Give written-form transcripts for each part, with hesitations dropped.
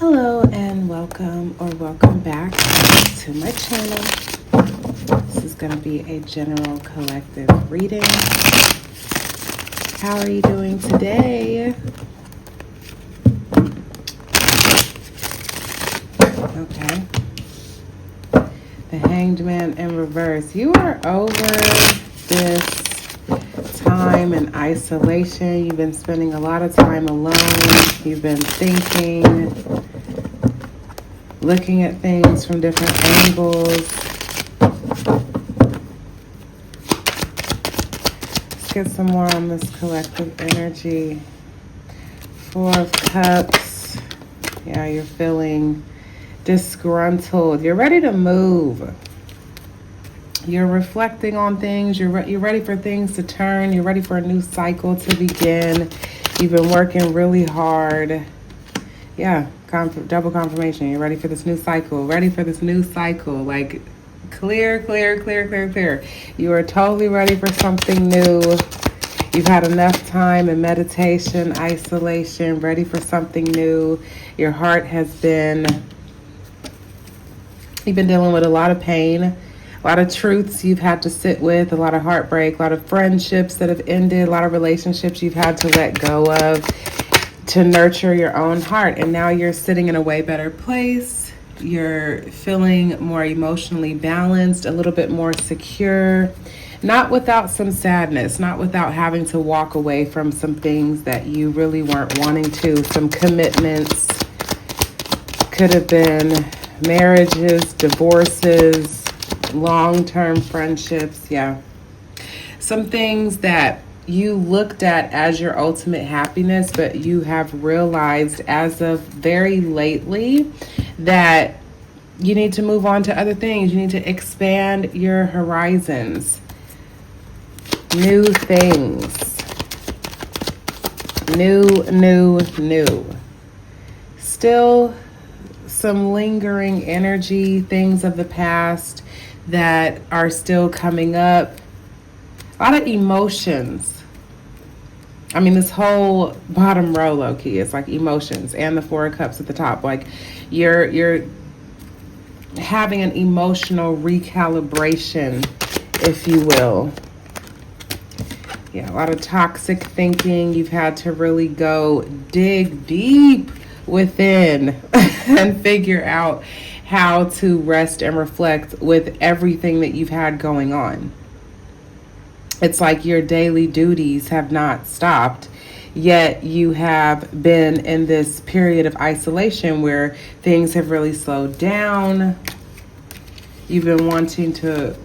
Hello and welcome or welcome back to my channel. This is going to be a general collective reading. How are you doing today? Okay. The Hanged Man in reverse. You are over this time in isolation. You've been spending a lot of time alone. You've been thinking, looking at things from different angles. Let's get some more on this collective energy. 4 of Cups. Yeah, you're feeling disgruntled. You're ready to move. You're reflecting on things. You're ready for things to turn. You're ready for a new cycle to begin. You've been working really hard. Yeah, double confirmation. You're ready for this new cycle. Ready for this new cycle. Like clear. You are totally ready for something new. You've had enough time in meditation, isolation, ready for something new. Your heart has been, you've been dealing with a lot of pain, a lot of truths you've had to sit with, a lot of heartbreak, a lot of friendships that have ended, a lot of relationships you've had to let go of to nurture your own heart. And now you're sitting in a way better place. You're feeling more emotionally balanced, a little bit more secure, not without some sadness, not without having to walk away from some things that you really weren't wanting to, some commitments. Could have been marriages, divorces, long-term friendships. Yeah. Some things that you looked at as your ultimate happiness, but you have realized as of very lately that you need to move on to other things. You need to expand your horizons. New things. New. Still some lingering energy, things of the past that are still coming up. A lot of emotions. I mean, this whole bottom row, low key, is like emotions, and the 4 of Cups at the top. Like you're having an emotional recalibration, if you will. Yeah, a lot of toxic thinking. You've had to really go dig deep within and figure out how to rest and reflect with everything that you've had going on. It's like your daily duties have not stopped, yet you have been in this period of isolation where things have really slowed down. You've been wanting to,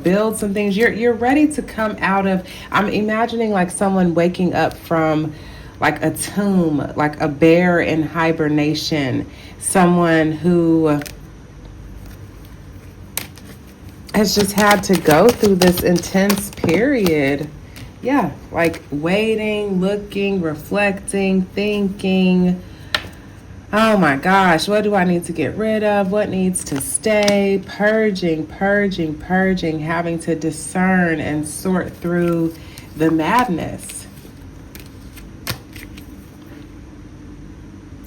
build some things. You're ready to come out of, I'm imagining like someone waking up from like a tomb, like a bear in hibernation, someone who has just had to go through this intense period. Yeah, like waiting, looking, reflecting, thinking, oh my gosh, what do I need to get rid of? What needs to stay? Purging, having to discern and sort through the madness.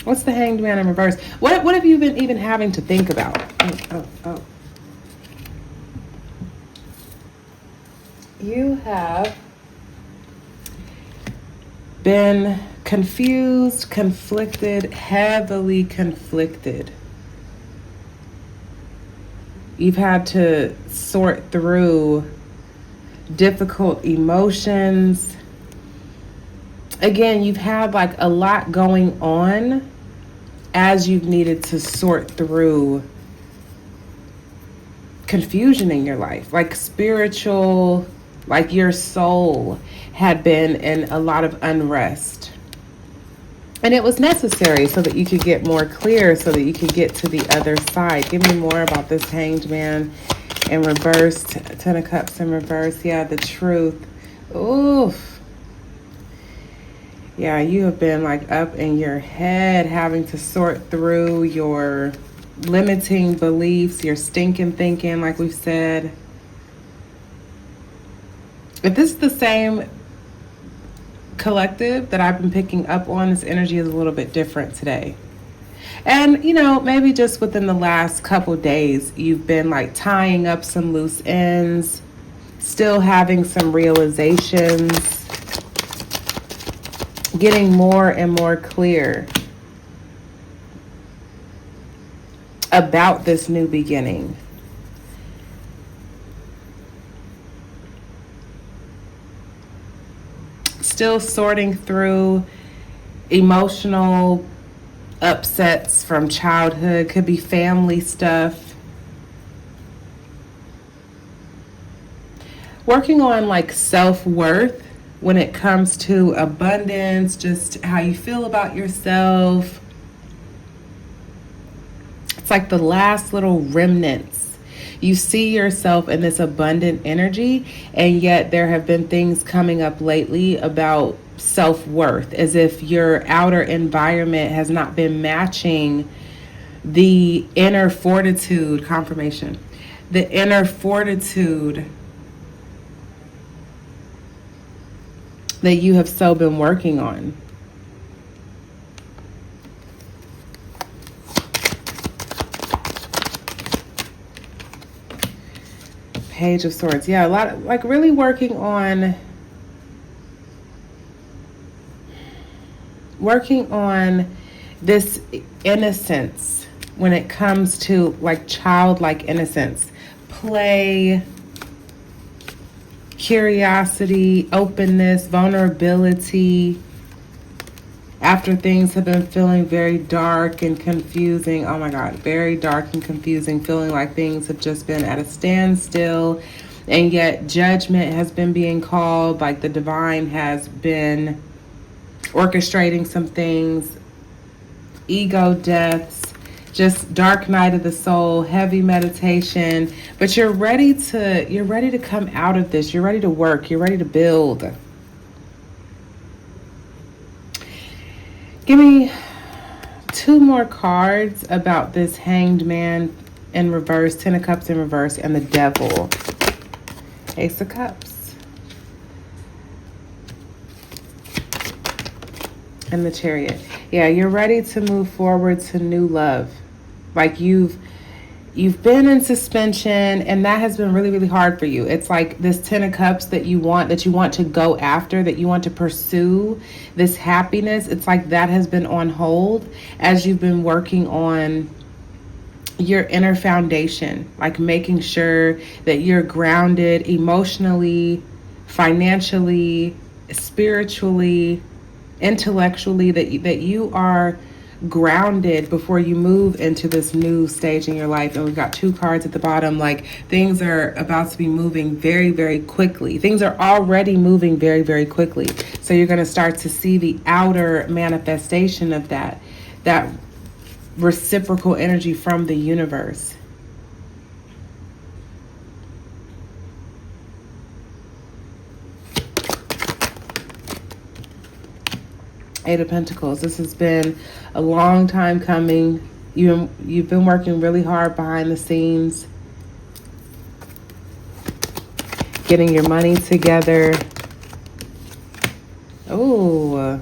What's the Hanged Man in reverse? What have you been even having to think about? Oh. You have been confused, conflicted, heavily conflicted. You've had to sort through difficult emotions. Again, you've had like a lot going on as you've needed to sort through confusion in your life, like spiritual, like your soul had been in a lot of unrest. And it was necessary so that you could get more clear, so that you could get to the other side. Give me more about this Hanged Man in reverse, 10 of Cups in reverse. Yeah, the truth. Oof. Yeah, you have been like up in your head, having to sort through your limiting beliefs, your stinking thinking, like we've said. If this is the same collective that I've been picking up on, this energy is a little bit different today. And, maybe just within the last couple days, you've been like tying up some loose ends, still having some realizations, getting more and more clear about this new beginning. Still sorting through emotional upsets from childhood, could be family stuff. Working on like self-worth when it comes to abundance, just how you feel about yourself. It's like the last little remnants. You see yourself in this abundant energy, and yet there have been things coming up lately about self-worth, as if your outer environment has not been matching the inner fortitude, confirmation, the inner fortitude that you have so been working on. Page of Swords. Yeah, a lot of, like, really working on this innocence when it comes to like childlike innocence, play, curiosity, openness, vulnerability. After things have been feeling very dark and confusing, oh my God, very dark and confusing, feeling like things have just been at a standstill, and yet judgment has been being called, like the divine has been orchestrating some things, ego deaths, just dark night of the soul, heavy meditation, but you're ready to come out of this. You're ready to work. You're ready to build. Give me 2 more cards about this Hanged Man in reverse, 10 of Cups in reverse, and the Devil. Ace of Cups. And the Chariot. Yeah, you're ready to move forward to new love. Like you've been in suspension, and that has been really, really hard for you. It's like this 10 of Cups that you want to go after, that you want to pursue this happiness. It's like that has been on hold as you've been working on your inner foundation, like making sure that you're grounded emotionally, financially, spiritually, intellectually, that you are grounded before you move into this new stage in your life. And we've got 2 cards at the bottom, like things are about to be moving very, very quickly. Things are already moving very, very quickly. So you're going to start to see the outer manifestation of that reciprocal energy from the universe. Eight of Pentacles. This has been a long time coming. You've been working really hard behind the scenes, getting your money together. Oh,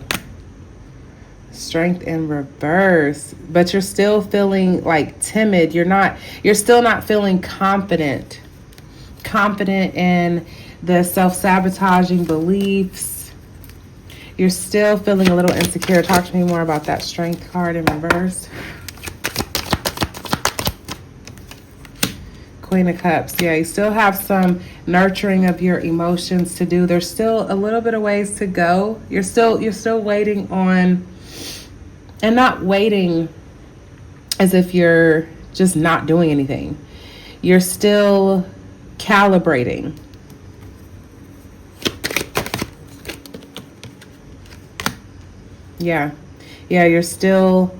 Strength in reverse. But you're still feeling like timid. You're still not feeling confident in the self-sabotaging beliefs. You're still feeling a little insecure. Talk to me more about that Strength card in reverse. Queen of Cups. Yeah, you still have some nurturing of your emotions to do. There's still a little bit of ways to go. You're still waiting on, and not waiting as if you're just not doing anything. You're still calibrating. Yeah, you're still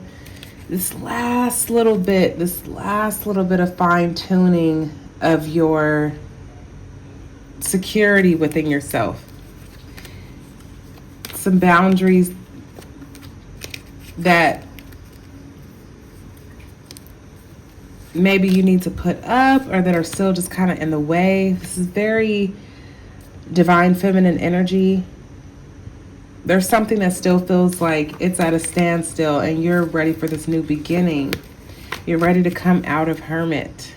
this last little bit of fine-tuning of your security within yourself. Some boundaries that maybe you need to put up, or that are still just kind of in the way. This is very divine feminine energy. There's something that still feels like it's at a standstill and you're ready for this new beginning. You're ready to come out of Hermit.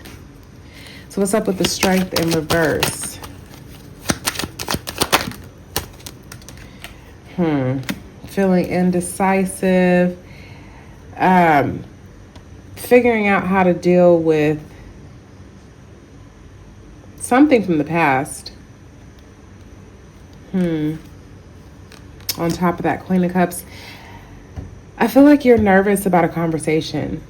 So what's up with the Strength in reverse? Feeling indecisive. Figuring out how to deal with something from the past. On top of that, Queen of Cups. I feel like you're nervous about a conversation.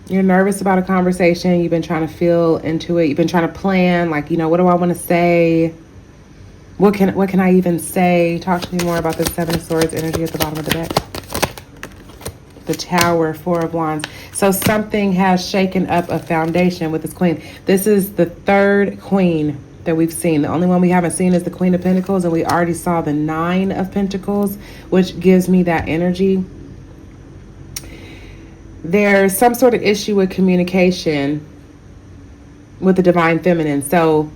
You're nervous about a conversation. You've been trying to feel into it. You've been trying to plan, like, you know, what do I want to say? What can I even say? Talk to me more about the Seven of Swords energy at the bottom of the deck. The Tower, Four of Wands. So something has shaken up a foundation with this Queen. This is the third Queen that we've seen. The only one we haven't seen is the Queen of Pentacles, and we already saw the Nine of Pentacles, which gives me that energy. There's some sort of issue with communication with the Divine Feminine. So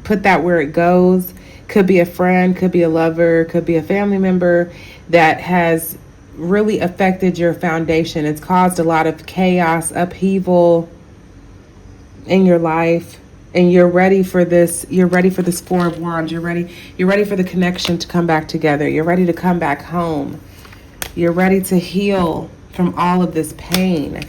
put that where it goes. Could be a friend, could be a lover, could be a family member that has really affected your foundation. It's caused a lot of chaos, upheaval in your life. And you're ready for this. You're ready for this Four of Wands. You're ready for the connection to come back together. You're ready to come back home. You're ready to heal from all of this pain.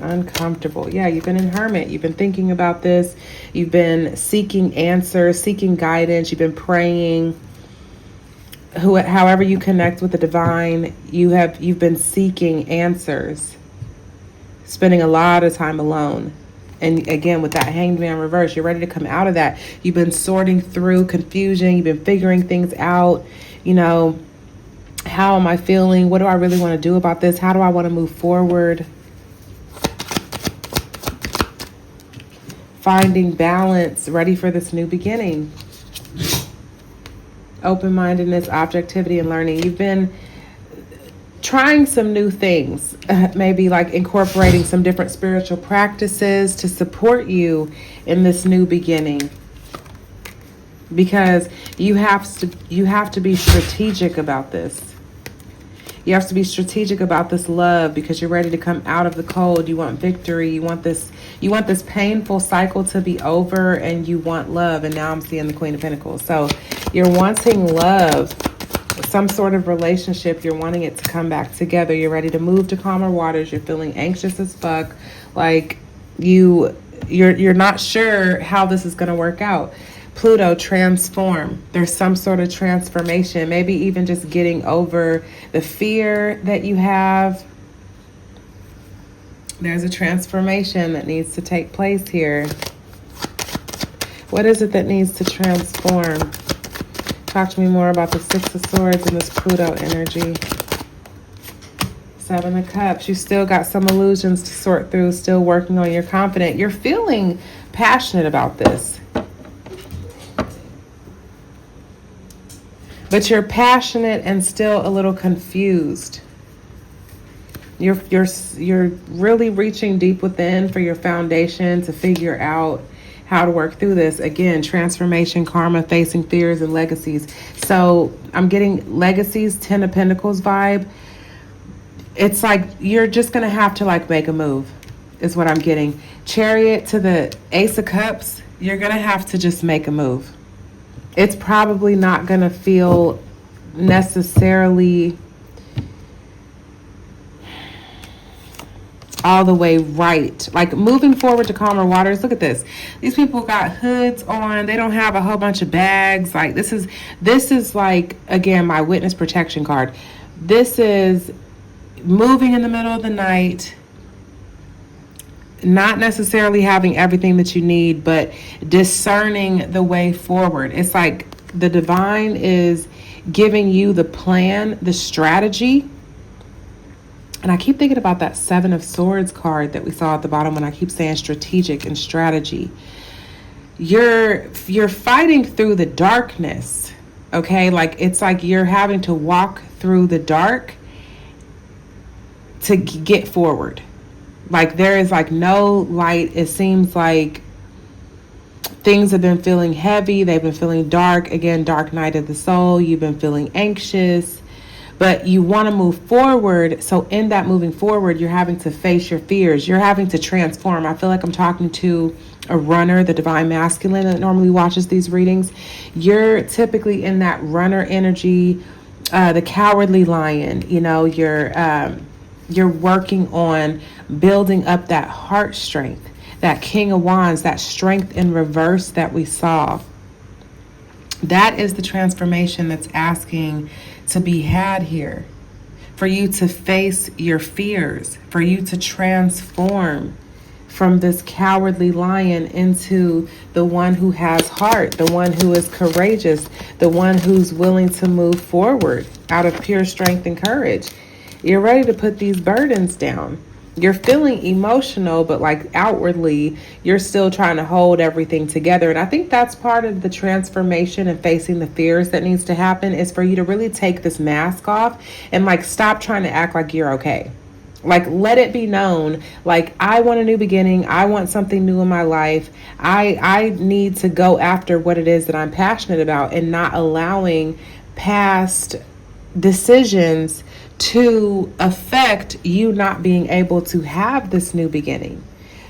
Uncomfortable. Yeah, you've been in Hermit. You've been thinking about this. You've been seeking answers, seeking guidance. You've been praying. However you connect with the divine, you've been seeking answers. Spending a lot of time alone. And again, with that Hanged Man reverse, you're ready to come out of that. You've been sorting through confusion. You've been figuring things out. You know, how am I feeling? What do I really want to do about this? How do I want to move forward? Finding balance, ready for this new beginning. Open-mindedness, objectivity, and learning. You've been trying some new things, maybe like incorporating some different spiritual practices to support you in this new beginning, because you have to be strategic about this. You have to be strategic about this love, because you're ready to come out of the cold. You want victory. You want this painful cycle to be over, and you want love. And now I'm seeing the Queen of Pentacles. So you're wanting love, some sort of relationship. You're wanting it to come back together. You're ready to move to calmer waters. You're feeling anxious as fuck. Like you're not sure how this is going to work out. Pluto, transform. There's some sort of transformation. Maybe even just getting over the fear that you have. There's a transformation that needs to take place here. What is it that needs to transform? Talk to me more about the Six of Swords and this Pluto energy. Seven of Cups. You still got some illusions to sort through, still working on your confidence. You're feeling passionate about this. But you're passionate and still a little confused. You're really reaching deep within for your foundation to figure out how to work through this. Again, transformation, karma, facing fears, and legacies. So I'm getting legacies, Ten of Pentacles vibe. It's like you're just going to have to like make a move is what I'm getting. Chariot to the Ace of Cups. You're going to have to just make a move. It's probably not going to feel necessarily all the way right. Like moving forward to calmer waters. Look at this. These people got hoods on. They don't have a whole bunch of bags. Like this is like, again, my witness protection card. This is moving in the middle of the night, not necessarily having everything that you need, but discerning the way forward. It's like the divine is giving you the plan, the strategy. And I keep thinking about that Seven of Swords card that we saw at the bottom when I keep saying strategic and strategy. You're fighting through the darkness, okay? Like it's like you're having to walk through the dark to get forward. Like there is like no light. It seems like Things have been feeling heavy. They've been feeling dark. Again, dark night of the soul. You've been feeling anxious, but you want to move forward. So in that moving forward, you're having to face your fears. You're having to transform. I feel like I'm talking to a runner, the divine masculine that normally watches these readings. You're typically in that runner energy, the cowardly lion. You know, you're working on building up that heart strength. That King of Wands, that strength in reverse that we saw. That is the transformation that's asking to be had here. For you to face your fears, for you to transform from this cowardly lion into the one who has heart, the one who is courageous, the one who's willing to move forward out of pure strength and courage. You're ready to put these burdens down. You're feeling emotional, but like outwardly, you're still trying to hold everything together. And I think that's part of the transformation and facing the fears that needs to happen, is for you to really take this mask off and like stop trying to act like you're okay. Like, let it be known, like, I want a new beginning. I want something new in my life. I need to go after what it is that I'm passionate about, and not allowing past decisions to affect you not being able to have this new beginning.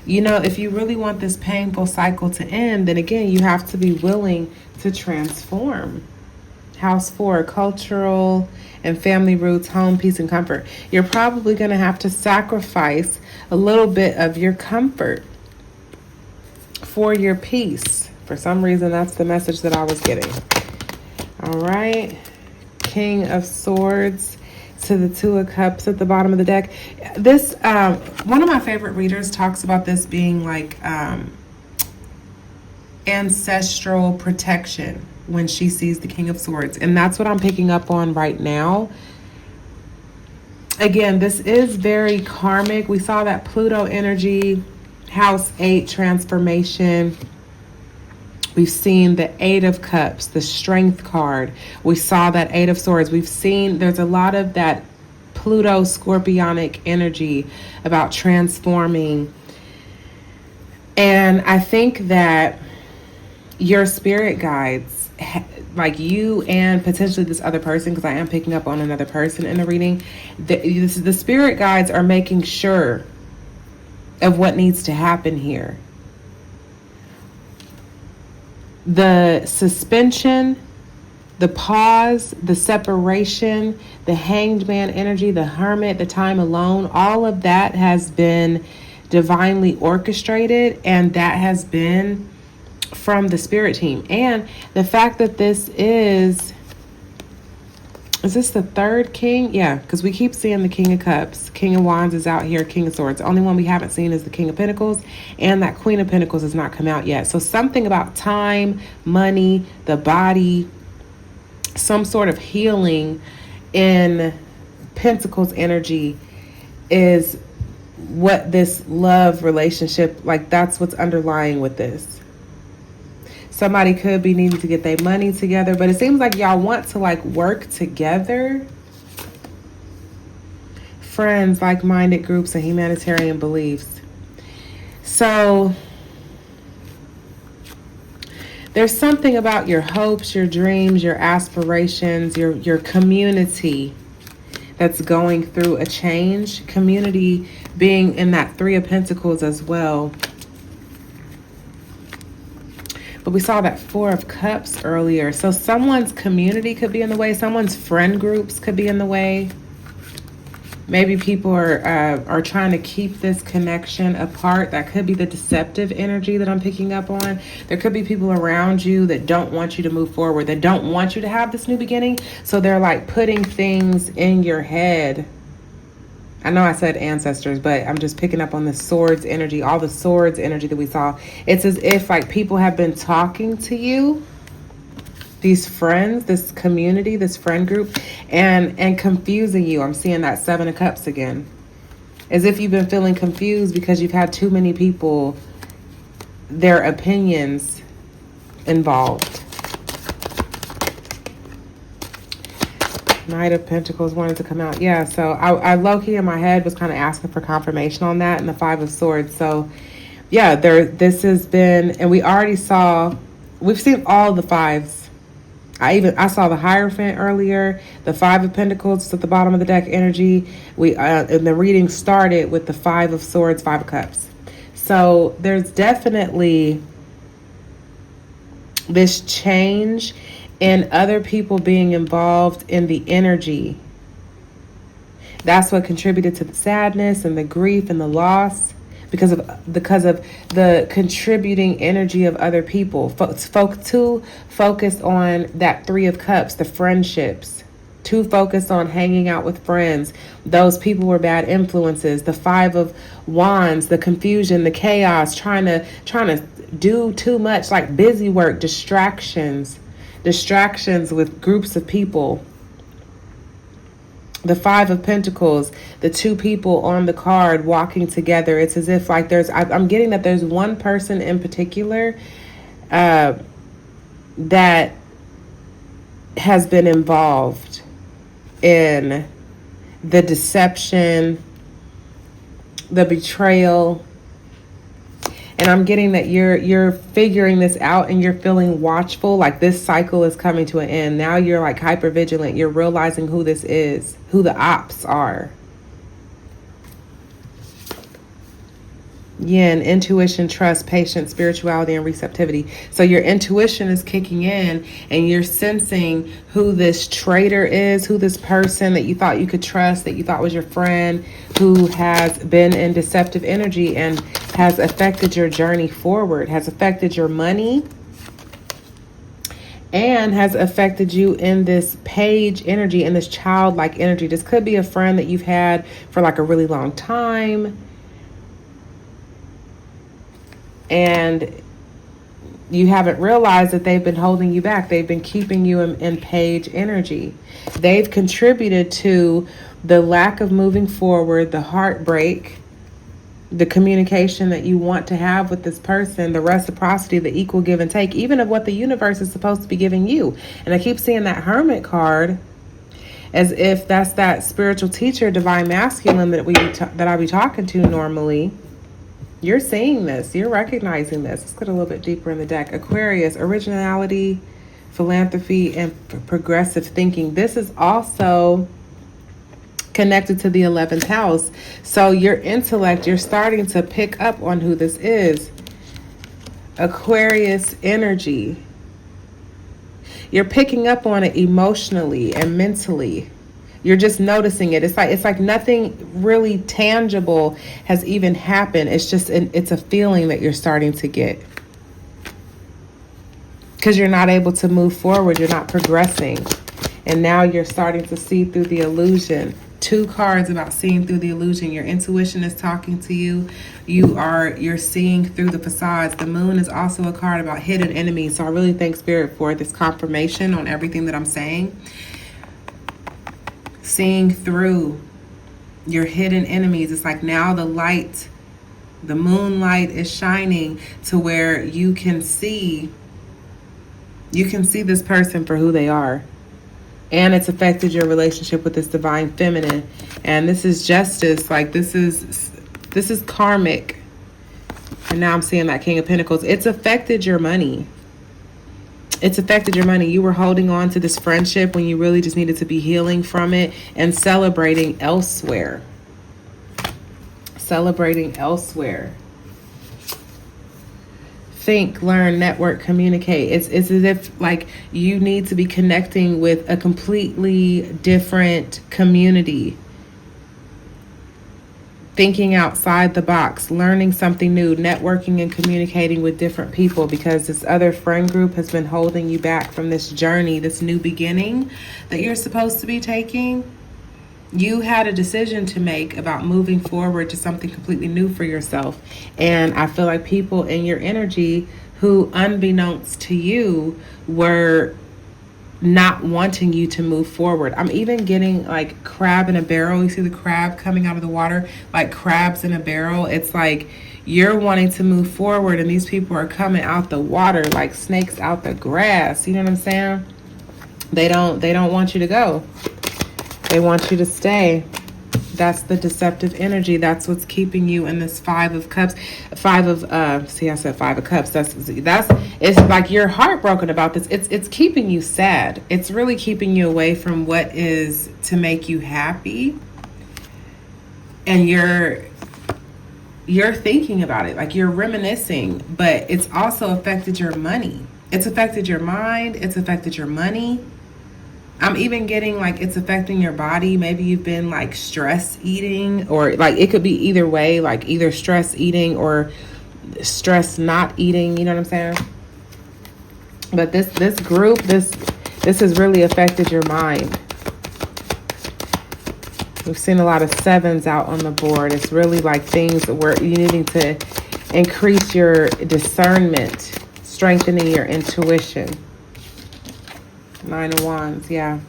You know, if you really want this painful cycle to end, then again, you have to be willing to transform. House 4, cultural and family roots, home, peace, and comfort. You're probably going to have to sacrifice a little bit of your comfort for your peace. For some reason, that's the message that I was getting. All right. King of Swords to the Two of Cups at the bottom of the deck. This, one of my favorite readers talks about this being like ancestral protection when she sees the King of Swords. And that's what I'm picking up on right now. Again, this is very karmic. We saw that Pluto energy, House 8 transformation. We've seen the Eight of Cups, the Strength card. We saw that Eight of Swords. We've seen there's a lot of that Pluto scorpionic energy about transforming. And I think that your spirit guides, like you and potentially this other person, because I am picking up on another person in the reading, the spirit guides are making sure of what needs to happen here. The suspension, the pause, the separation, the Hanged Man energy, the Hermit, the time alone, all of that has been divinely orchestrated, and that has been from the spirit team. And the fact that this is this the third king? Yeah, because we keep seeing the King of Cups. King of Wands is out here, King of Swords. The only one we haven't seen is the King of Pentacles, and that Queen of Pentacles has not come out yet. So something about time, money, the body, some sort of healing in Pentacles energy is what this love relationship, like that's what's underlying with this. Somebody could be needing to get their money together, but it seems like y'all want to like work together. Friends, like-minded groups, and humanitarian beliefs. So there's something about your hopes, your dreams, your aspirations, your community that's going through a change. Community being in that Three of Pentacles as well. But we saw that Four of Cups earlier. So someone's community could be in the way. Someone's friend groups could be in the way. Maybe people are trying to keep this connection apart. That could be the deceptive energy that I'm picking up on. There could be people around you that don't want you to move forward, that don't want you to have this new beginning. So they're like putting things in your head. I know I said ancestors, but I'm just picking up on the swords energy, all the swords energy that we saw. It's as if like people have been talking to you, these friends, this community, this friend group, and confusing you. I'm seeing that Seven of Cups again. As if you've been feeling confused because you've had too many people, their opinions involved. Knight of Pentacles wanted to come out. Yeah, so I low-key in my head was kind of asking for confirmation on that, and the Five of Swords. So yeah, this has been, and we've seen all the fives. I saw the Hierophant earlier, the Five of Pentacles at the bottom of the deck energy. And the reading started with the Five of Swords, Five of Cups. So there's definitely this change in other people being involved in the energy. That's what contributed to the sadness and the grief and the loss, because of the contributing energy of other people. Too focused on that Three of Cups, the friendships. Too focused on hanging out with friends. Those people were bad influences. The Five of Wands, the confusion, the chaos, trying to do too much, like busy work, distractions with groups of people. The Five of Pentacles, the two people on the card walking together. It's as if like I'm getting that there's one person in particular that has been involved in the deception, the betrayal. And I'm getting that you're figuring this out and you're feeling watchful, like this cycle is coming to an end. Now you're like hyper vigilant. You're realizing who this is, who the ops are. Yin, intuition, trust, patience, spirituality, and receptivity. So your intuition is kicking in and you're sensing who this traitor is, who this person that you thought you could trust, that you thought was your friend, who has been in deceptive energy and has affected your journey forward, has affected your money, and has affected you in this page energy, in this childlike energy. This could be a friend that you've had for like a really long time, and you haven't realized that they've been holding you back. They've been keeping you in page energy. They've contributed to the lack of moving forward, the heartbreak, the communication that you want to have with this person, the reciprocity, the equal give and take, even of what the universe is supposed to be giving you. And I keep seeing that Hermit card as if that's that spiritual teacher, divine masculine that I be talking to normally. You're seeing this. You're recognizing this. Let's get a little bit deeper in the deck. Aquarius, originality, philanthropy, and progressive thinking. This is also connected to the 11th house. So your intellect, you're starting to pick up on who this is. Aquarius energy. You're picking up on it emotionally and mentally. You're just noticing it. It's like nothing really tangible has even happened. It's just it's a feeling that you're starting to get. Because you're not able to move forward. You're not progressing. And now you're starting to see through the illusion. 2 cards about seeing through the illusion. Your intuition is talking to you. You're seeing through the facades. The moon is also a card about hidden enemies. So I really thank Spirit for this confirmation on everything that I'm saying. Seeing through your hidden enemies. It's like now the light, the moonlight is shining to where you can see this person for who they are. And it's affected your relationship with this divine feminine. And this is justice. Like this is karmic. And now I'm seeing that King of Pentacles. It's affected your money. It's affected your money. You were holding on to this friendship when you really just needed to be healing from it and celebrating elsewhere. Celebrating elsewhere. Think, learn, network, communicate. It's as if like you need to be connecting with a completely different community. Thinking outside the box, learning something new, networking and communicating with different people, because this other friend group has been holding you back from this journey, this new beginning that you're supposed to be taking. You had a decision to make about moving forward to something completely new for yourself. And I feel like people in your energy who, unbeknownst to you, were not wanting you to move forward. I'm even getting like crab in a barrel. You see the crab coming out of the water, like crabs in a barrel. It's like you're wanting to move forward and these people are coming out the water like snakes out the grass. You know what I'm saying? They don't want you to go. They want you to stay. That's the deceptive energy. That's what's keeping you in this Five of Cups. See, I said Five of Cups. It's like you're heartbroken about this. It's keeping you sad. It's really keeping you away from what is to make you happy. And you're thinking about it, like you're reminiscing, but it's also affected your money. It's affected your mind. It's affected your money. I'm even getting like it's affecting your body. Maybe you've been like stress eating, or like it could be either way, like either stress eating or stress not eating. You know what I'm saying? But this group, this has really affected your mind. We've seen a lot of sevens out on the board. It's really like things where you're needing to increase your discernment, strengthening your intuition. Nine of Wands, yeah.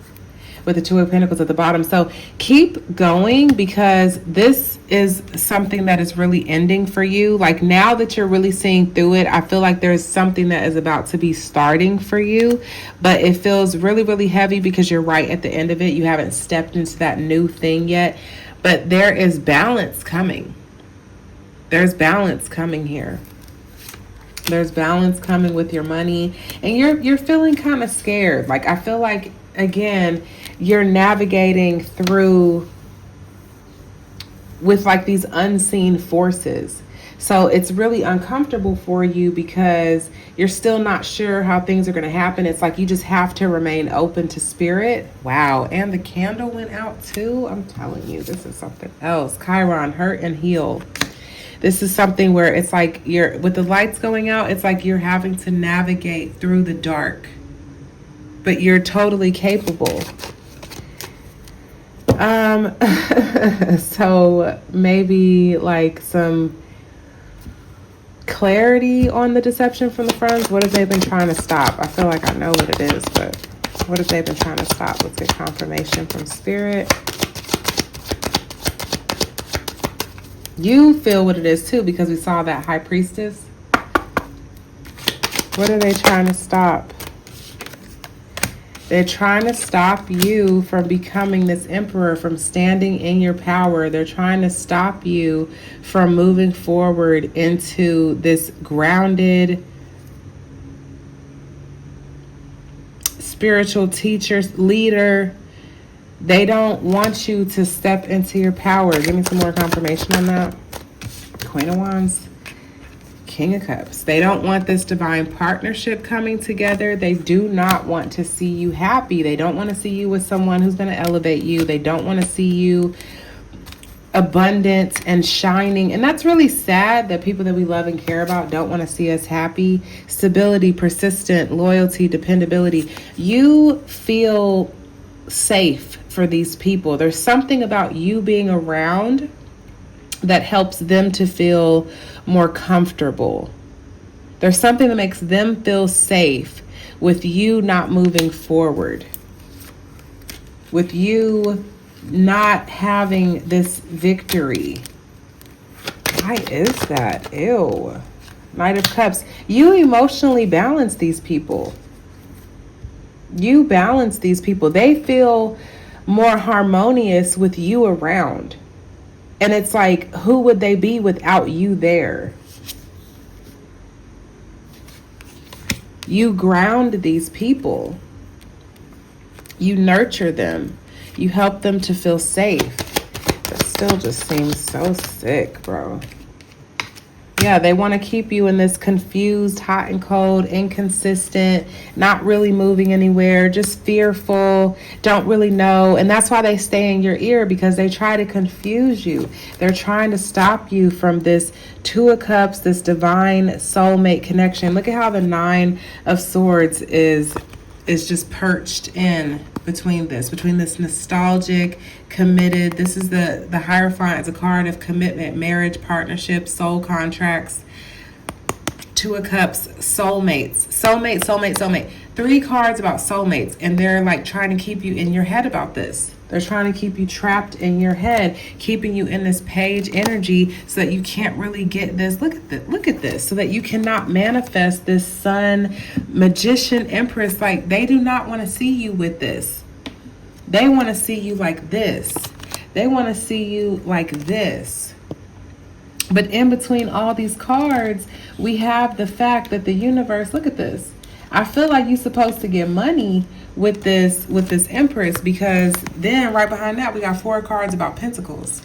With the Two of Pentacles at the bottom. So keep going, because this is something that is really ending for you. Like now that you're really seeing through it, I feel like there's something that is about to be starting for you. But it feels really, really heavy because you're right at the end of it. You haven't stepped into that new thing yet. But there is balance coming. There's balance coming here. There's balance coming with your money, and you're feeling kind of scared. Like I feel like, again, you're navigating through with like these unseen forces. So it's really uncomfortable for you because you're still not sure how things are going to happen. It's like you just have to remain open to spirit. Wow. And the candle went out too. I'm telling you, this is something else. Chiron, hurt and heal. This is something where it's like you're, with the lights going out, it's like you're having to navigate through the dark, but you're totally capable. So maybe like some clarity on the deception from the friends. What have they been trying to stop? I feel like I know what it is, but what have they been trying to stop? Let's get confirmation from spirit. You feel what it is too, because we saw that High Priestess. What are they trying to stop? They're trying to stop you from becoming this emperor, from standing in your power. They're trying to stop you from moving forward into this grounded spiritual teacher, leader. They don't want you to step into your power. Give me some more confirmation on that. Queen of Wands, King of Cups. They don't want this divine partnership coming together. They do not want to see you happy. They don't want to see you with someone who's going to elevate you. They don't want to see you abundant and shining. And that's really sad that people that we love and care about don't want to see us happy. Stability, persistent, loyalty, dependability. You feel safe for these people. There's something about you being around that helps them to feel more comfortable. There's something that makes them feel safe with you not moving forward, with you not having this victory. Why is that? Ew. Knight of Cups. You emotionally balance these people. You balance these people. They feel more harmonious with you around. And it's like, who would they be without you there? You ground these people. You nurture them. You help them to feel safe. It still just seems so sick, bro. Yeah, they want to keep you in this confused, hot and cold, inconsistent, not really moving anywhere, just fearful, don't really know. And that's why they stay in your ear, because they try to confuse you. They're trying to stop you from this Two of Cups, this divine soulmate connection. Look at how the Nine of Swords is just perched in between this nostalgic, committed. This is the Hierophant. It's a card of commitment, marriage, partnership, soul contracts. Two of Cups, soulmates. Soulmate. 3 cards about soulmates, and they're like trying to keep you in your head about this. They're trying to keep you trapped in your head, keeping you in this page energy so that you can't really get this. Look at this, so that you cannot manifest this Sun, Magician, Empress. Like, they do not want to see you with this. They want to see you like this. They want to see you like this. But in between all these cards, we have the fact that the universe, look at this. I feel like you're supposed to get money with this Empress, because then right behind that we got 4 cards about Pentacles.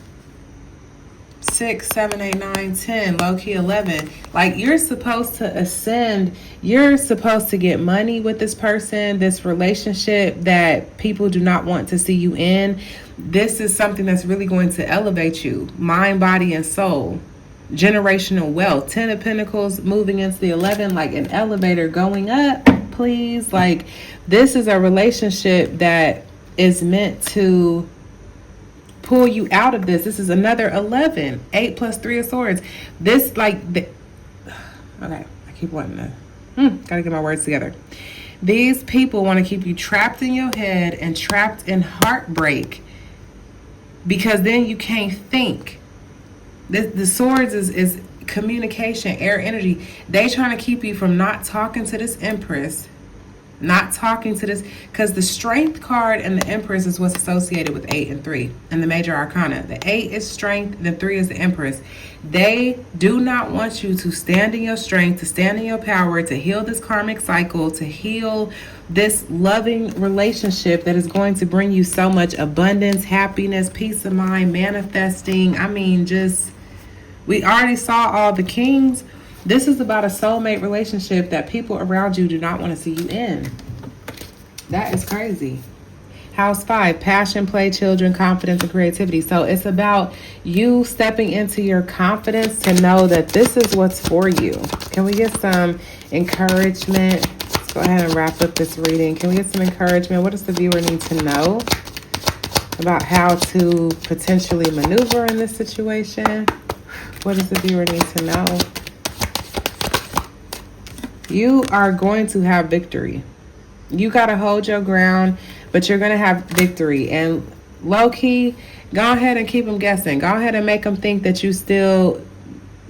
6, 7, 8, 9, 10, low key 11. Like, you're supposed to ascend. You're supposed to get money with this person, this relationship that people do not want to see you in. This is something that's really going to elevate you, mind, body, and soul. Generational wealth. 10 of Pentacles moving into the 11, like an elevator going up, please. Like, this is a relationship that is meant to pull you out of this. This is another 11. 8 plus 3 of Swords. This, like, okay, I keep wanting to, gotta get my words together. These people want to keep you trapped in your head and trapped in heartbreak, because then you can't think. The Swords is communication, air energy. They trying to keep you from not talking to this Empress, not talking to this, because the Strength card and the Empress is what's associated with 8 and 3 and the major arcana. The 8 is Strength, the 3 is the Empress. They do not want you to stand in your strength, to stand in your power, to heal this karmic cycle, to heal this loving relationship that is going to bring you so much abundance, happiness, peace of mind, manifesting. I mean, just, we already saw all the kings. This is about a soulmate relationship that people around you do not want to see you in. That is crazy. House 5, passion, play, children, confidence, and creativity. So it's about you stepping into your confidence to know that this is what's for you. Can we get some encouragement? Let's go ahead and wrap up this reading. Can we get some encouragement? What does the viewer need to know about how to potentially maneuver in this situation? What does the viewer need to know? You are going to have victory. You got to hold your ground, but you're going to have victory. And low-key, go ahead and keep them guessing. Go ahead and make them think that you still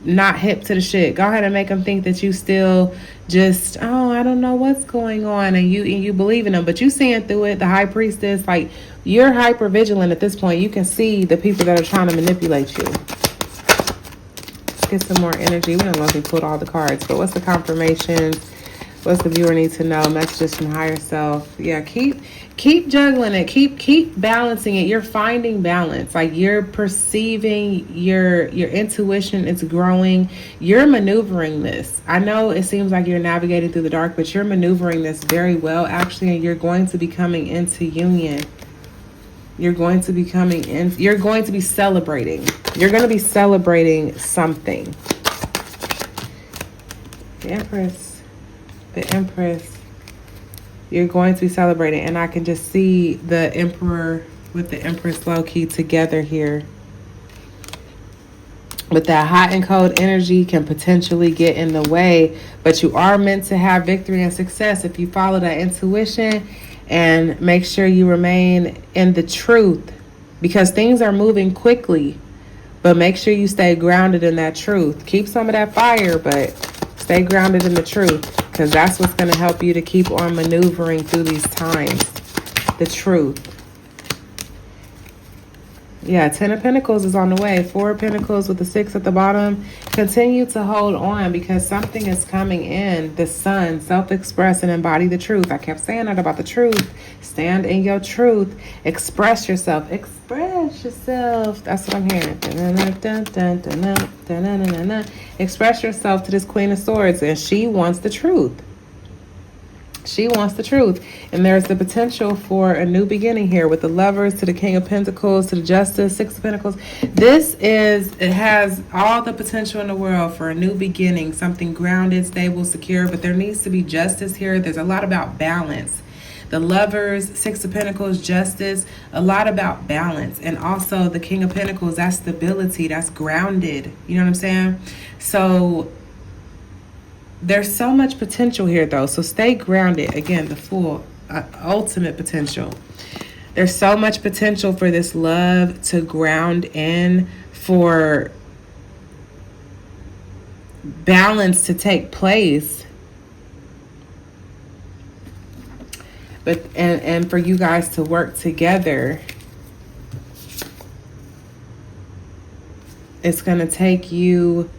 not hip to the shit. Go ahead and make them think that you still just, oh, I don't know what's going on. And you believe in them, but you seeing through it. The High Priestess, like, you're hyper vigilant at this point. You can see the people that are trying to manipulate you. Get some more energy. We don't know if we pulled all the cards, but what's the confirmations? What's the viewer need to know? Messages from higher self. Yeah, keep juggling it. Keep balancing it. You're finding balance. Like, you're perceiving your intuition. It's growing. You're maneuvering this. I know it seems like you're navigating through the dark, but you're maneuvering this very well, actually, and you're going to be coming into union. You're going to be coming in. You're going to be celebrating. You're going to be celebrating something. The Empress. The Empress. You're going to be celebrating. And I can just see the Emperor with the Empress low-key together here. But that hot and cold energy can potentially get in the way. But you are meant to have victory and success if you follow that intuition. And make sure you remain in the truth, because things are moving quickly, but make sure you stay grounded in that truth. Keep some of that fire, but stay grounded in the truth, because that's what's going to help you to keep on maneuvering through these times. The truth. Yeah, 10 of Pentacles is on the way. 4 of Pentacles with the 6 at the bottom. Continue to hold on, because something is coming in. The Sun, self-express and embody the truth. I kept saying that about the truth. Stand in your truth. Express yourself. Express yourself. That's what I'm hearing. Express yourself to this Queen of Swords, and she wants the truth. She wants the truth. And there's the potential for a new beginning here with the Lovers to the King of Pentacles to the Justice, 6 of Pentacles. It has all the potential in the world for a new beginning, something grounded, stable, secure, but there needs to be justice here. There's a lot about balance. The Lovers, 6 of Pentacles, Justice, a lot about balance. And also the King of Pentacles, that's stability, that's grounded. You know what I'm saying? So there's so much potential here, though. So stay grounded. Again, the full, ultimate potential. There's so much potential for this love to ground in, for balance to take place. But and for you guys to work together It's going to take you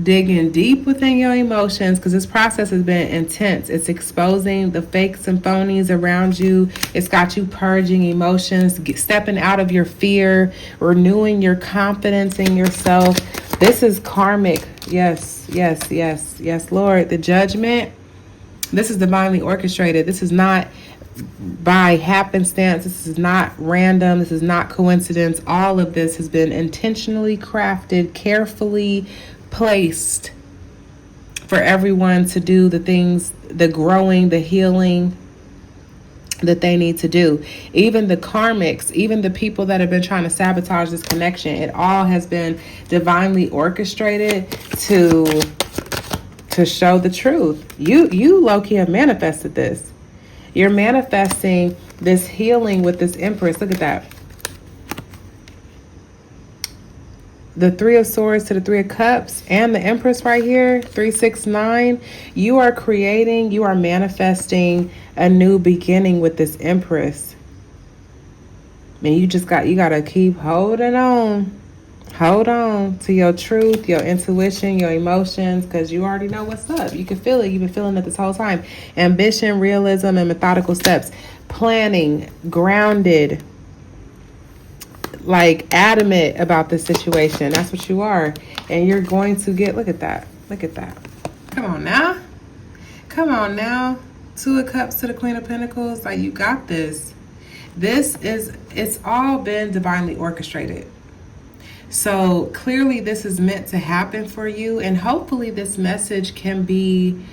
digging deep within your emotions, because this process has been intense. It's exposing the fakes and phonies around you. It's got you purging emotions, stepping out of your fear, renewing your confidence in yourself. This is karmic. Yes, yes, yes, yes, Lord. The judgment, this is divinely orchestrated. This is not by happenstance. This is not random. This is not coincidence. All of this has been intentionally crafted, carefully placed for everyone to do the things, the growing, the healing that they need to do. Even the karmics, even the people that have been trying to sabotage this connection, it all has been divinely orchestrated to show the truth. You low-key have manifested this. You're manifesting this healing with this Empress. Look at that. The Three of Swords to the Three of Cups and the Empress right here, 369. You are creating, you are manifesting a new beginning with this Empress. And you gotta keep holding on. Hold on to your truth, your intuition, your emotions, because you already know what's up. You can feel it. You've been feeling it this whole time. Ambition, realism, and methodical steps. Planning, grounded, like adamant about the situation. That's what you are. And you're going to get, look at that. Look at that. Come on now. Come on now. Two of Cups to the Queen of Pentacles. Like, you got this. It's all been divinely orchestrated. So clearly this is meant to happen for you. And hopefully this message can be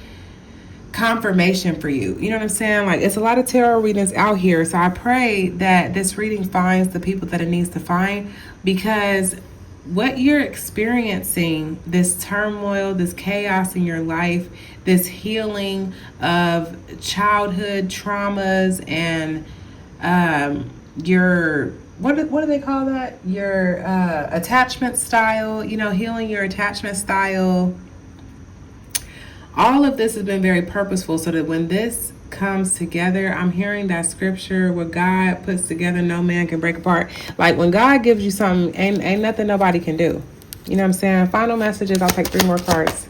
confirmation for you. You know what I'm saying? Like, it's a lot of tarot readings out here. So I pray that this reading finds the people that it needs to find, because what you're experiencing, this turmoil, this chaos in your life, this healing of childhood traumas and your what do they call that? Your attachment style, healing your attachment style. All of this has been very purposeful, so that when this comes together, I'm hearing that scripture, what God puts together, no man can break apart. Like, when God gives you something, ain't nothing nobody can do. You know what I'm saying? Final messages. I'll take 3 more cards.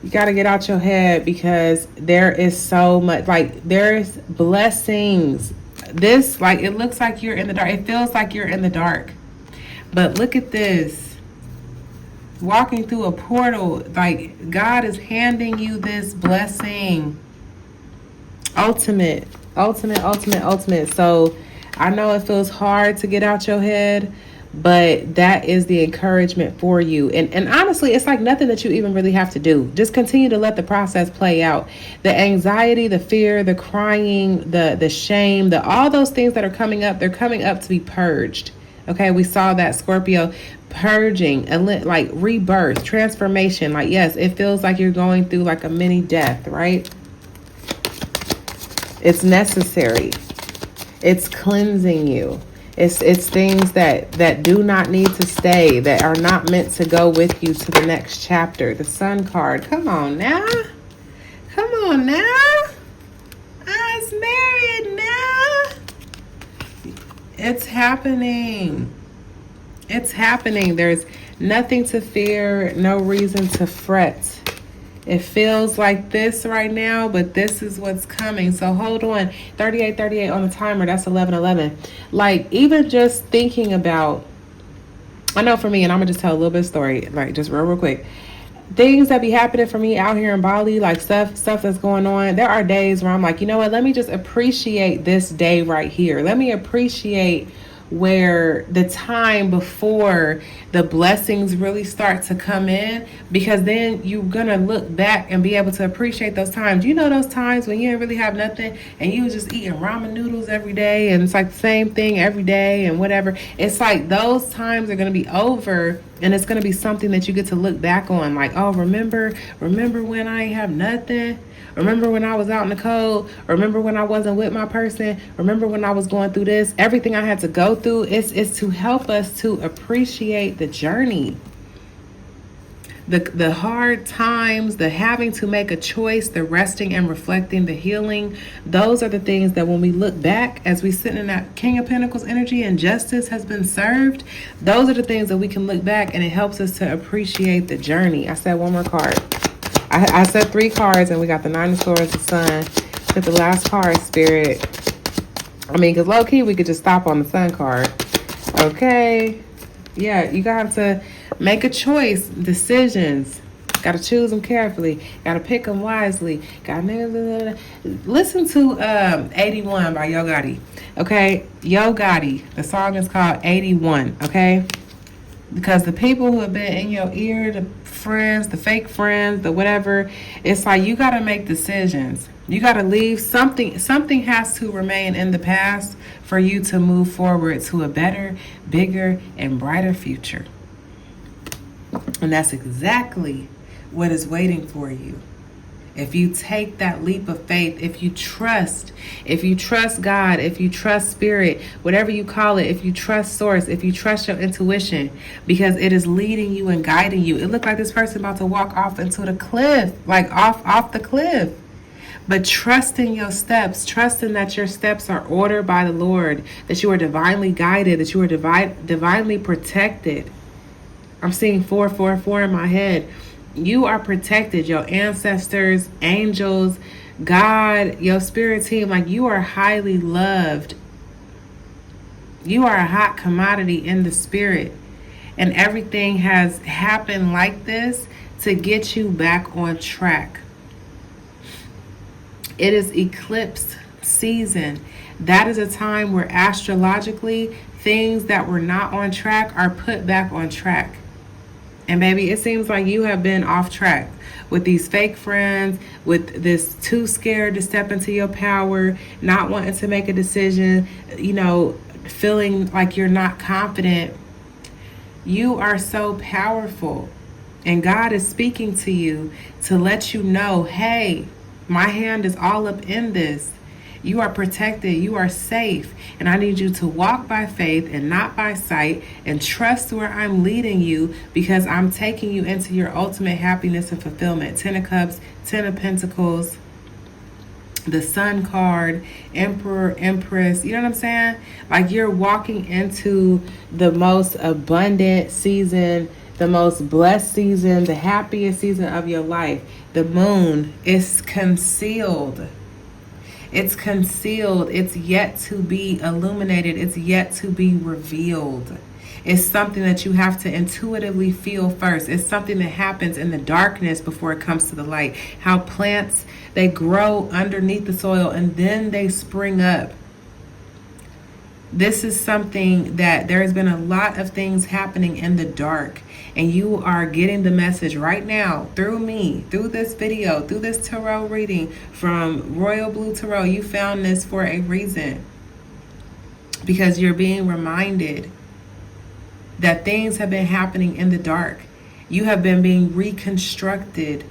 You got to get out your head, because there is so much, like, there's blessings. This, like, it looks like you're in the dark. It feels like you're in the dark. But look at this. Walking through a portal, like, God is handing you this blessing. Ultimate. So I know it feels hard to get out your head, but that is the encouragement for you. And honestly, it's like nothing that you even really have to do. Just continue to let the process play out. The anxiety, the fear, the crying, the shame, all those things that are coming up, they're coming up to be purged. Okay, we saw that, Scorpio, purging, like rebirth, transformation. Like, yes, it feels like you're going through like a mini death, right? It's necessary. It's cleansing you. It's things that do not need to stay, that are not meant to go with you to the next chapter. The Sun card. Come on now. Come on now. I was married now. It's happening. It's happening. There's nothing to fear, no reason to fret. It feels like this right now, but this is what's coming. So hold on. 38:38 on the timer. That's 11:11. Like, even just thinking about, I know for me, and I'm gonna just tell a little bit of story, like, just real quick. Things that be happening for me out here in Bali, like stuff that's going on. There are days where I'm like, you know what? Let me just appreciate this day right here. Let me appreciate where the time before the blessings really start to come in, because then you're gonna look back and be able to appreciate those times. You know, those times when you didn't really have nothing and you was just eating ramen noodles every day, and it's like the same thing every day and whatever. It's like those times are gonna be over, and it's gonna be something that you get to look back on, like, oh, remember when I ain't have nothing? Remember when I was out in the cold? Remember when I wasn't with my person? Remember when I was going through this? Everything I had to go through is to help us to appreciate the journey. The hard times, the having to make a choice, the resting and reflecting, the healing, those are the things that when we look back as we sit in that King of Pentacles energy and justice has been served, those are the things that we can look back, and it helps us to appreciate the journey. I said one more card. I said 3 cards, and we got the Nine of Swords, the Sun. But the last card, Spirit. I mean, because low-key, we could just stop on the Sun card. Okay. Yeah, you got to make a choice. Decisions. Got to choose them carefully. Got to pick them wisely. Got to listen to 81 by Yo Gotti. Okay? Yo Gotti. The song is called 81. Okay? Because the people who have been in your ear, the friends, the fake friends, the whatever, it's like you got to make decisions. You got to leave something. Something has to remain in the past for you to move forward to a better, bigger, and brighter future. And that's exactly what is waiting for you. If you take that leap of faith, if you trust God, if you trust Spirit, whatever you call it, if you trust Source, if you trust your intuition, because it is leading you and guiding you. It looked like this person about to walk off into the cliff, like off the cliff. But trusting your steps, trusting that your steps are ordered by the Lord, that you are divinely guided, that you are divinely protected. I'm seeing 444 in my head. You are protected. Your ancestors, angels, God, your spirit team, like you are highly loved. You are a hot commodity in the spirit. And everything has happened like this to get you back on track. It is eclipse season. That is a time where astrologically things that were not on track are put back on track. And baby, it seems like you have been off track with these fake friends, with this too scared to step into your power, not wanting to make a decision, feeling like you're not confident. You are so powerful. And God is speaking to you to let you know, hey, my hand is all up in this. You are protected. You are safe. And I need you to walk by faith and not by sight, and trust where I'm leading you, because I'm taking you into your ultimate happiness and fulfillment. 10 of Cups, 10 of Pentacles, the Sun card, Emperor, Empress. You know what I'm saying? Like you're walking into the most abundant season, the most blessed season, the happiest season of your life. The moon is concealed. It's concealed. It's yet to be illuminated. It's yet to be revealed. It's something that you have to intuitively feel first. It's something that happens in the darkness before it comes to the light. How plants, they grow underneath the soil and then they spring up. This is something that there has been a lot of things happening in the dark, and you are getting the message right now through me, through this video, through this tarot reading from Royal Blue Tarot. You found this for a reason, because you're being reminded that things have been happening in the dark. You have been being reconstructed.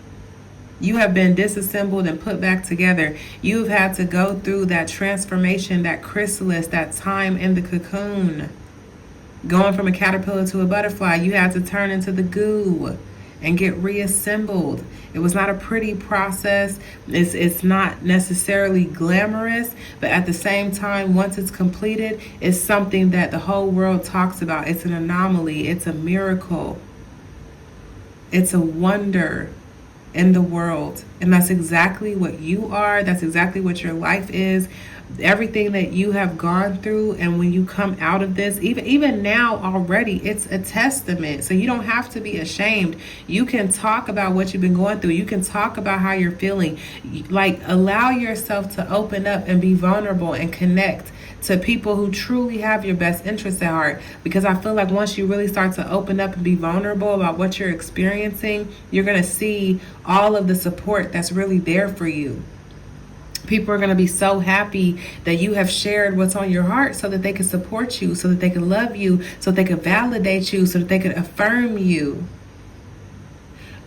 You have been disassembled and put back together. You've had to go through that transformation, that chrysalis, that time in the cocoon. Going from a caterpillar to a butterfly, you had to turn into the goo and get reassembled. It was not a pretty process. It's not necessarily glamorous, but at the same time, once it's completed, it's something that the whole world talks about. It's an anomaly. It's a miracle. It's a wonder in the world. And that's exactly what you are. That's exactly what your life is. Everything that you have gone through, and when you come out of this, even now already, it's a testament. So you don't have to be ashamed. You can talk about what you've been going through. You can talk about how you're feeling. Like, allow yourself to open up and be vulnerable and connect to people who truly have your best interests at heart. Because I feel like once you really start to open up and be vulnerable about what you're experiencing, you're going to see all of the support that's really there for you. People are going to be so happy that you have shared what's on your heart, so that they can support you, so that they can love you, so that they can validate you, so that they can affirm you.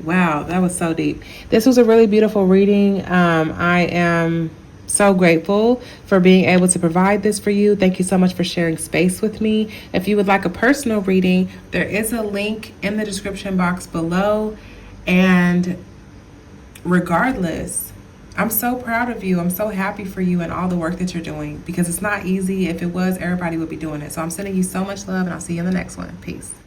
Wow, that was so deep. This was a really beautiful reading. I am so grateful for being able to provide this for you. Thank you so much for sharing space with me. If you would like a personal reading, there is a link in the description box below. And regardless, I'm so proud of you. I'm so happy for you and all the work that you're doing, because it's not easy. If it was, everybody would be doing it. So I'm sending you so much love, and I'll see you in the next one. Peace.